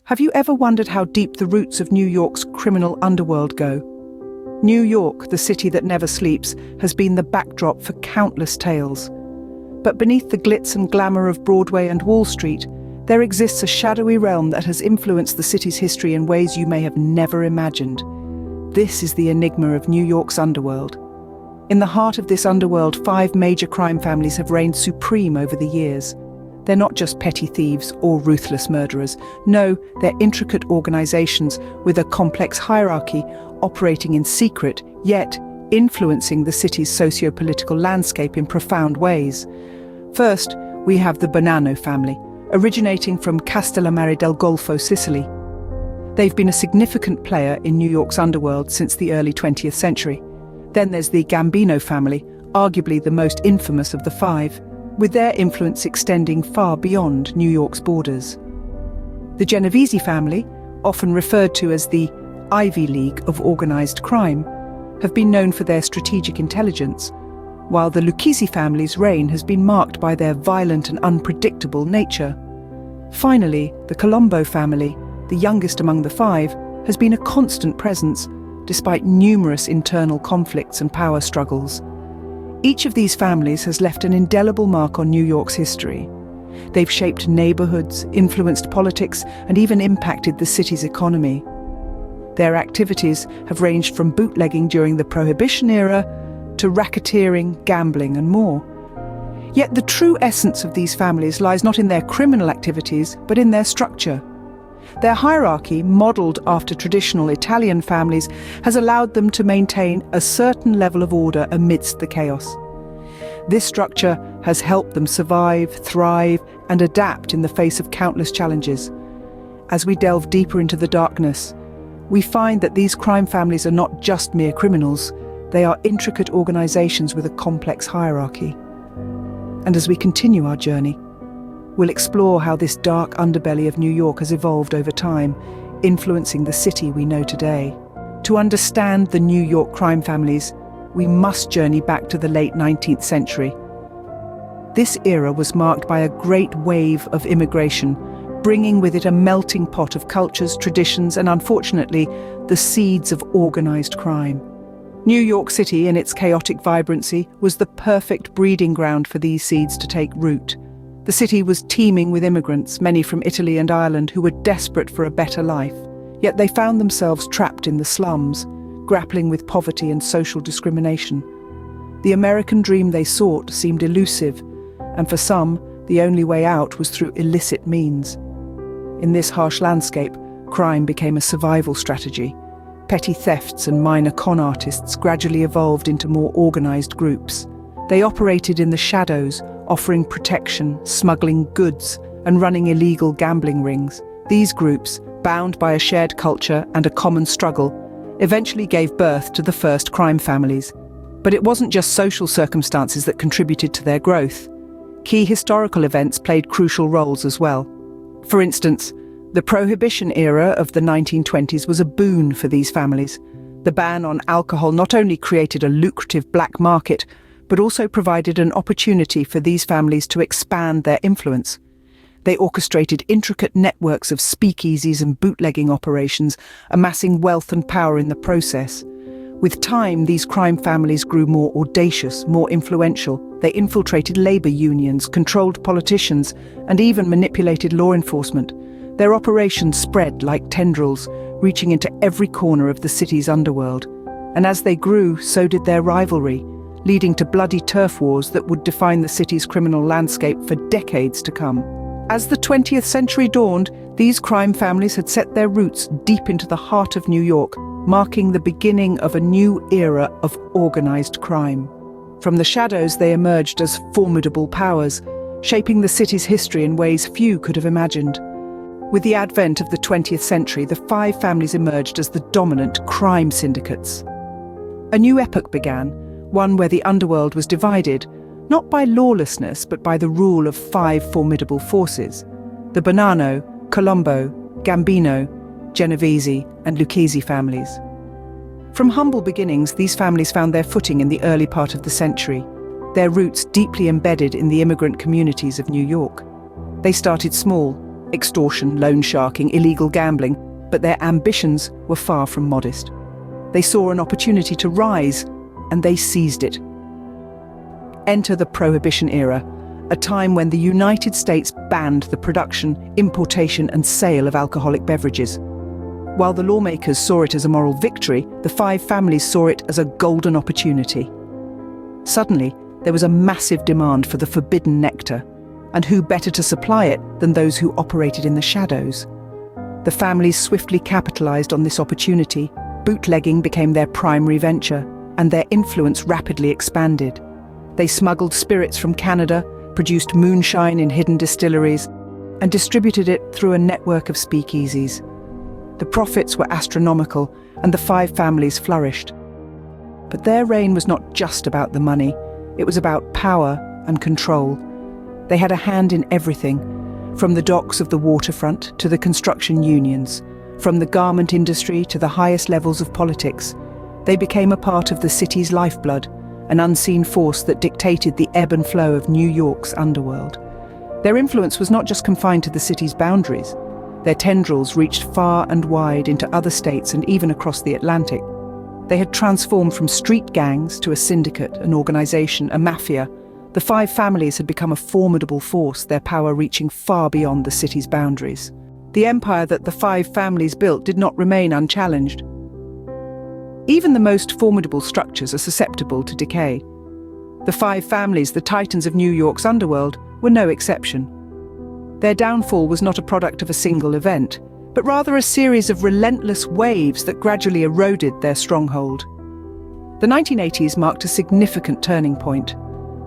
Have you ever wondered how deep the roots of New York's criminal underworld go? New York, the city that never sleeps, has been the backdrop for countless tales. But beneath the glitz and glamour of Broadway and Wall Street, there exists a shadowy realm that has influenced the city's history in ways you may have never imagined. This is the enigma of New York's underworld. In the heart of this underworld, 5 major crime families have reigned supreme over the years. They're not just petty thieves or ruthless murderers. No, they're intricate organizations with a complex hierarchy operating in secret, yet influencing the city's socio-political landscape in profound ways. First, we have the Bonanno family, originating from Castellammare del Golfo, Sicily. They've been a significant player in New York's underworld since the early 20th century. Then there's the Gambino family, arguably the most infamous of the 5, with their influence extending far beyond New York's borders. The Genovese family, often referred to as the Ivy League of organized crime, have been known for their strategic intelligence, while the Lucchese family's reign has been marked by their violent and unpredictable nature. Finally, the Colombo family, the youngest among the 5, has been a constant presence, despite numerous internal conflicts and power struggles. Each of these families has left an indelible mark on New York's history. They've shaped neighborhoods, influenced politics, and even impacted the city's economy. Their activities have ranged from bootlegging during the Prohibition era to racketeering, gambling, and more. Yet the true essence of these families lies not in their criminal activities, but in their structure. Their hierarchy, modelled after traditional Italian families, has allowed them to maintain a certain level of order amidst the chaos. This structure has helped them survive, thrive, and adapt in the face of countless challenges. As we delve deeper into the darkness, we find that these crime families are not just mere criminals, they are intricate organizations with a complex hierarchy. And as we continue our journey, we'll explore how this dark underbelly of New York has evolved over time, influencing the city we know today. To understand the New York crime families, we must journey back to the late 19th century. This era was marked by a great wave of immigration, bringing with it a melting pot of cultures, traditions, and unfortunately, the seeds of organized crime. New York City, in its chaotic vibrancy, was the perfect breeding ground for these seeds to take root. The city was teeming with immigrants, many from Italy and Ireland, who were desperate for a better life. Yet they found themselves trapped in the slums, grappling with poverty and social discrimination. The American dream they sought seemed elusive, and for some, the only way out was through illicit means. In this harsh landscape, crime became a survival strategy. Petty thefts and minor con artists gradually evolved into more organized groups. They operated in the shadows, offering protection, smuggling goods, and running illegal gambling rings. These groups, bound by a shared culture and a common struggle, eventually gave birth to the first crime families. But it wasn't just social circumstances that contributed to their growth. Key historical events played crucial roles as well. For instance, the Prohibition era of the 1920s was a boon for these families. The ban on alcohol not only created a lucrative black market, but also provided an opportunity for these families to expand their influence. They orchestrated intricate networks of speakeasies and bootlegging operations, amassing wealth and power in the process. With time, these crime families grew more audacious, more influential. They infiltrated labor unions, controlled politicians, and even manipulated law enforcement. Their operations spread like tendrils, reaching into every corner of the city's underworld. And as they grew, so did their rivalry, leading to bloody turf wars that would define the city's criminal landscape for decades to come. As the 20th century dawned, these crime families had set their roots deep into the heart of New York, marking the beginning of a new era of organized crime. From the shadows, they emerged as formidable powers, shaping the city's history in ways few could have imagined. With the advent of the 20th century, the 5 families emerged as the dominant crime syndicates. A new epoch began, one where the underworld was divided, not by lawlessness, but by the rule of 5 formidable forces: the Bonanno, Colombo, Gambino, Genovese, and Lucchese families. From humble beginnings, these families found their footing in the early part of the century, their roots deeply embedded in the immigrant communities of New York. They started small, extortion, loan sharking, illegal gambling, but their ambitions were far from modest. They saw an opportunity to rise, and they seized it. Enter the Prohibition era, a time when the United States banned the production, importation, and sale of alcoholic beverages. While the lawmakers saw it as a moral victory, the five families saw it as a golden opportunity. Suddenly, there was a massive demand for the forbidden nectar, and who better to supply it than those who operated in the shadows? The families swiftly capitalized on this opportunity. Bootlegging became their primary venture, and their influence rapidly expanded. They smuggled spirits from Canada, produced moonshine in hidden distilleries, and distributed it through a network of speakeasies. The profits were astronomical, and the five families flourished. But their reign was not just about the money, it was about power and control. They had a hand in everything, from the docks of the waterfront to the construction unions, from the garment industry to the highest levels of politics. They became a part of the city's lifeblood, an unseen force that dictated the ebb and flow of New York's underworld. Their influence was not just confined to the city's boundaries. Their tendrils reached far and wide into other states and even across the Atlantic. They had transformed from street gangs to a syndicate, an organization, a mafia. The five families had become a formidable force, their power reaching far beyond the city's boundaries. The empire that the five families built did not remain unchallenged. Even the most formidable structures are susceptible to decay. The five families, the titans of New York's underworld, were no exception. Their downfall was not a product of a single event, but rather a series of relentless waves that gradually eroded their stronghold. The 1980s marked a significant turning point.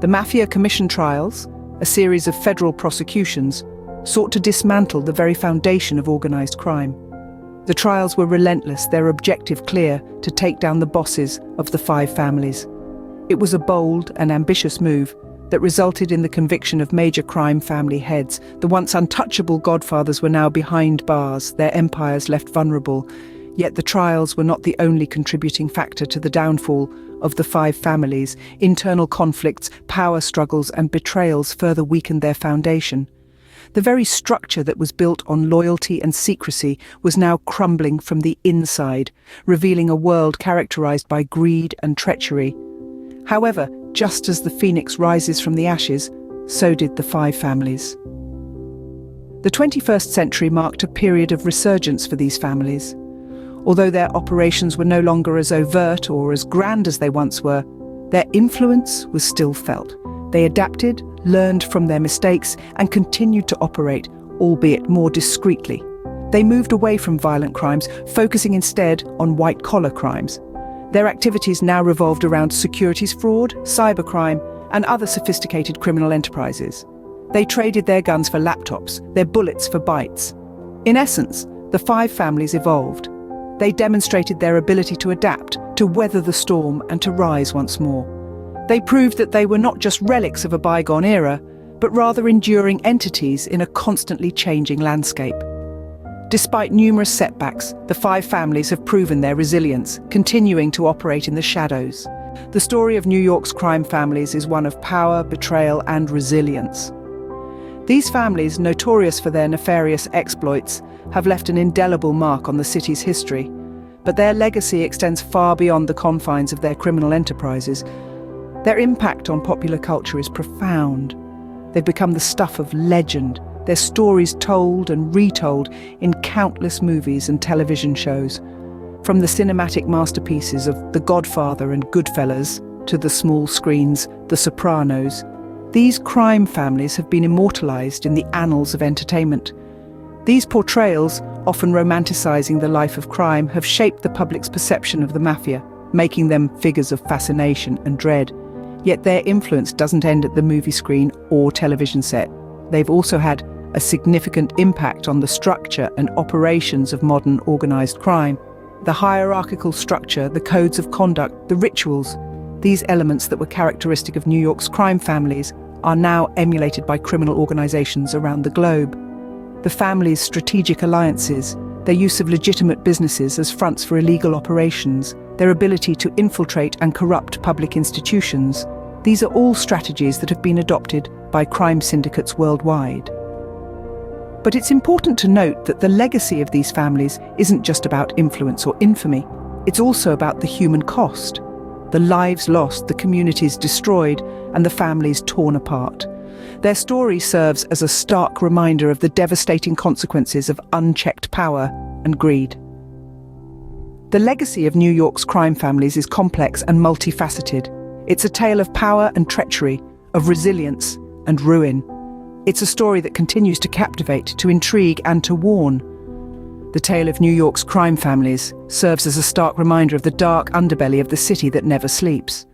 The Mafia Commission trials, a series of federal prosecutions, sought to dismantle the very foundation of organized crime. The trials were relentless, their objective clear: to take down the bosses of the five families. It was a bold and ambitious move that resulted in the conviction of major crime family heads. The once untouchable godfathers were now behind bars, their empires left vulnerable. Yet the trials were not the only contributing factor to the downfall of the five families. Internal conflicts, power struggles, and betrayals further weakened their foundation. The very structure that was built on loyalty and secrecy was now crumbling from the inside, revealing a world characterized by greed and treachery. However, just as the phoenix rises from the ashes, so did the five families. The 21st century marked a period of resurgence for these families. Although their operations were no longer as overt or as grand as they once were, their influence was still felt. They adapted, learned from their mistakes, and continued to operate, albeit more discreetly. They moved away from violent crimes, focusing instead on white-collar crimes. Their activities now revolved around securities fraud, cybercrime, and other sophisticated criminal enterprises. They traded their guns for laptops, their bullets for bytes. In essence, the five families evolved. They demonstrated their ability to adapt, to weather the storm, and to rise once more. They proved that they were not just relics of a bygone era, but rather enduring entities in a constantly changing landscape. Despite numerous setbacks, the five families have proven their resilience, continuing to operate in the shadows. The story of New York's crime families is one of power, betrayal, and resilience. These families, notorious for their nefarious exploits, have left an indelible mark on the city's history, but their legacy extends far beyond the confines of their criminal enterprises. Their impact on popular culture is profound. They've become the stuff of legend, their stories told and retold in countless movies and television shows. From the cinematic masterpieces of The Godfather and Goodfellas to the small screens, The Sopranos, these crime families have been immortalized in the annals of entertainment. These portrayals, often romanticizing the life of crime, have shaped the public's perception of the mafia, making them figures of fascination and dread. Yet their influence doesn't end at the movie screen or television set. They've also had a significant impact on the structure and operations of modern organized crime. The hierarchical structure, the codes of conduct, the rituals, these elements that were characteristic of New York's crime families are now emulated by criminal organizations around the globe. The families' strategic alliances, their use of legitimate businesses as fronts for illegal operations, their ability to infiltrate and corrupt public institutions, these are all strategies that have been adopted by crime syndicates worldwide. But it's important to note that the legacy of these families isn't just about influence or infamy. It's also about the human cost. The lives lost, the communities destroyed, and the families torn apart. Their story serves as a stark reminder of the devastating consequences of unchecked power and greed. The legacy of New York's crime families is complex and multifaceted. It's a tale of power and treachery, of resilience and ruin. It's a story that continues to captivate, to intrigue, and to warn. The tale of New York's crime families serves as a stark reminder of the dark underbelly of the city that never sleeps.